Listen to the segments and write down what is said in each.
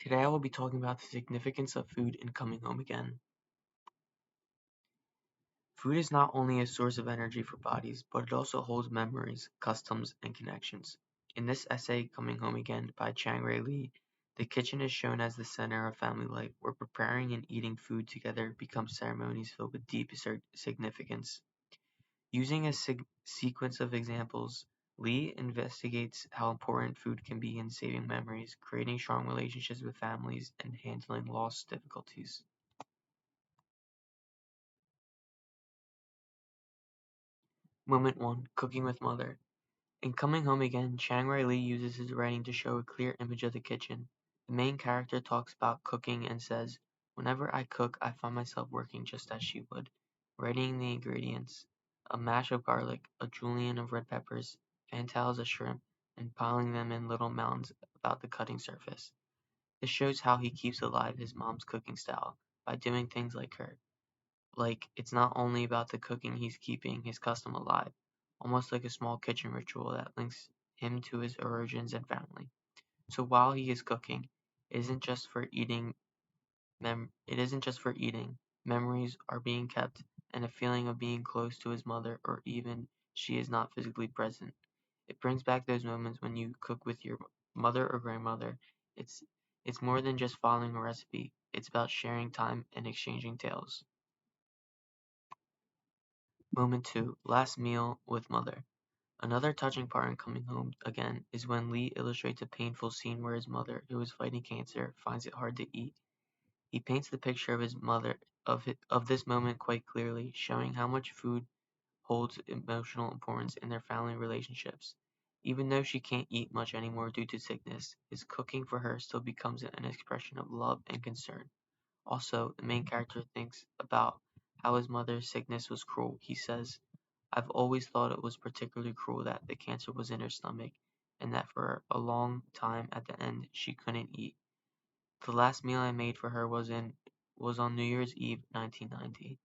Today I will be talking about the significance of food in coming home again. Food is not only a source of energy for bodies, but it also holds memories, customs, and connections. In this essay, Coming Home Again by Chang Rae Lee, the kitchen is shown as the center of family life, where preparing and eating food together become ceremonies filled with deep significance. Using a sequence of examples, Lee investigates how important food can be in saving memories, creating strong relationships with families, and handling loss difficulties. Moment 1: Cooking with Mother. In Coming Home Again, Chiang Rai-lee uses his writing to show a clear image of the kitchen. The main character talks about cooking and says, "Whenever I cook, I find myself working just as she would, readying the ingredients: a mash of garlic, a julienne of red peppers, fantails of shrimp, and piling them in little mounds about the cutting surface." This shows how he keeps alive his mom's cooking style by doing things like her. Like, it's not only about the cooking, he's keeping his custom alive, almost like a small kitchen ritual that links him to his origins and family. So while he is cooking, it isn't just for eating, it isn't just for eating. Memories are being kept, and a feeling of being close to his mother, or even she is not physically present. It brings back those moments when you cook with your mother or grandmother. It's it's more than just following a recipe. It's about sharing time and exchanging tales. Moment 2: Last Meal with Mother. Another touching part in Coming Home Again is when Lee illustrates a painful scene where his mother, who is fighting cancer, finds it hard to eat. He paints the picture of his mother of this moment quite clearly, showing how much food holds emotional importance in their family relationships. Even though she can't eat much anymore due to sickness, his cooking for her still becomes an expression of love and concern. Also, the main character thinks about how his mother's sickness was cruel. He says, "I've always thought it was particularly cruel that the cancer was in her stomach, and that for a long time at the end she couldn't eat. The last meal I made for her was on New Year's Eve 1990.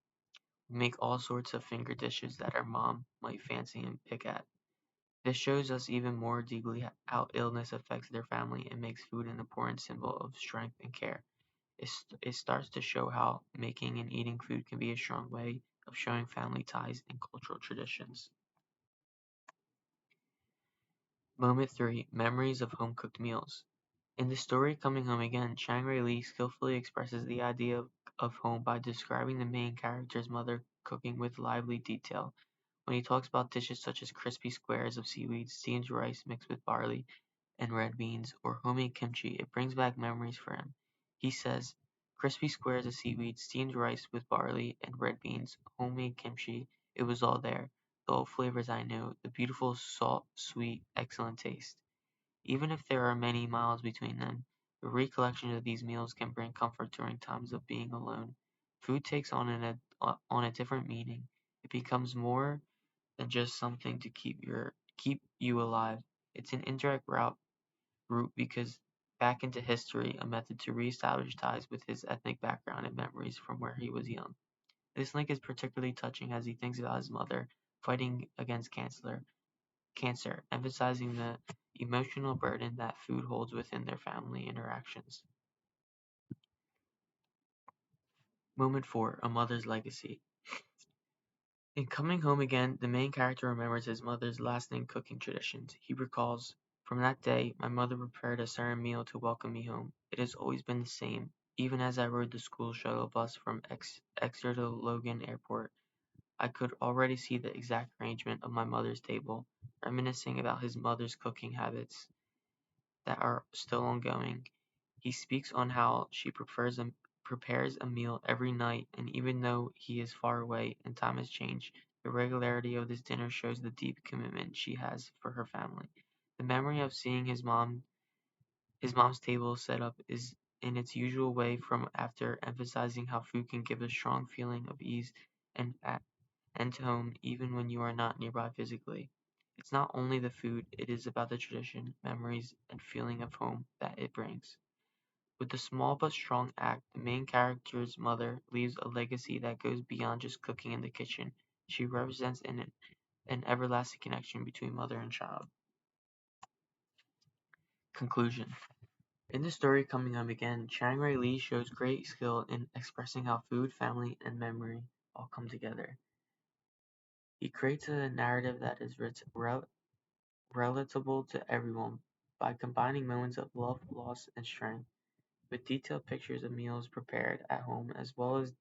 We make all sorts of finger dishes that our mom might fancy and pick at. This shows us even more deeply how illness affects their family and makes food an important symbol of strength and care. It starts to show how making and eating food can be a strong way of showing family ties and cultural traditions. Moment 3: Memories of home-cooked meals. In the story Coming Home Again, Chang Rae Lee skillfully expresses the idea of home by describing the main character's mother cooking with lively detail. When he talks about dishes such as crispy squares of seaweed, steamed rice mixed with barley and red beans, or homemade kimchi, it brings back memories for him. He says, "Crispy squares of seaweed, steamed rice with barley and red beans, homemade kimchi, it was all there. The old flavors I knew, the beautiful salt, sweet, excellent taste." Even if there are many miles between them, the recollection of these meals can bring comfort during times of being alone. Food takes on a different meaning. It becomes more than just something to keep you alive. It's an indirect route because back into history, a method to reestablish ties with his ethnic background and memories from where he was young. This link is particularly touching as he thinks about his mother fighting against cancer, emphasizing the emotional burden that food holds within their family interactions. Moment 4: A Mother's Legacy. In Coming Home Again, the main character remembers his mother's lasting cooking traditions. He recalls, "From that day, my mother prepared a certain meal to welcome me home. It has always been the same. Even as I rode the school shuttle bus from Exeter to Logan Airport, I could already see the exact arrangement of my mother's table." Reminiscing about his mother's cooking habits that are still ongoing. He speaks on how she prepares a meal every night, and even though he is far away and time has changed, the regularity of this dinner shows the deep commitment she has for her family. The memory of seeing his mom's table set up is in its usual way from after, emphasizing how food can give a strong feeling of ease and and home even when you are not nearby physically. It's not only the food, it is about the tradition, memories, and feeling of home that it brings. With the small but strong act, the main character's mother leaves a legacy that goes beyond just cooking in the kitchen. She represents an everlasting connection between mother and child. Conclusion. In the story Coming Home Again, Chiang Rai-Lee shows great skill in expressing how food, family, and memory all come together. He creates a narrative that is relatable to everyone by combining moments of love, loss, and strength with detailed pictures of meals prepared at home as well as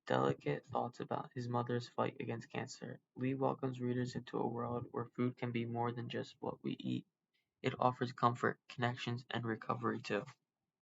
delicate thoughts about his mother's fight against cancer. Lee welcomes readers into a world where food can be more than just what we eat. It offers comfort, connections, and recovery too.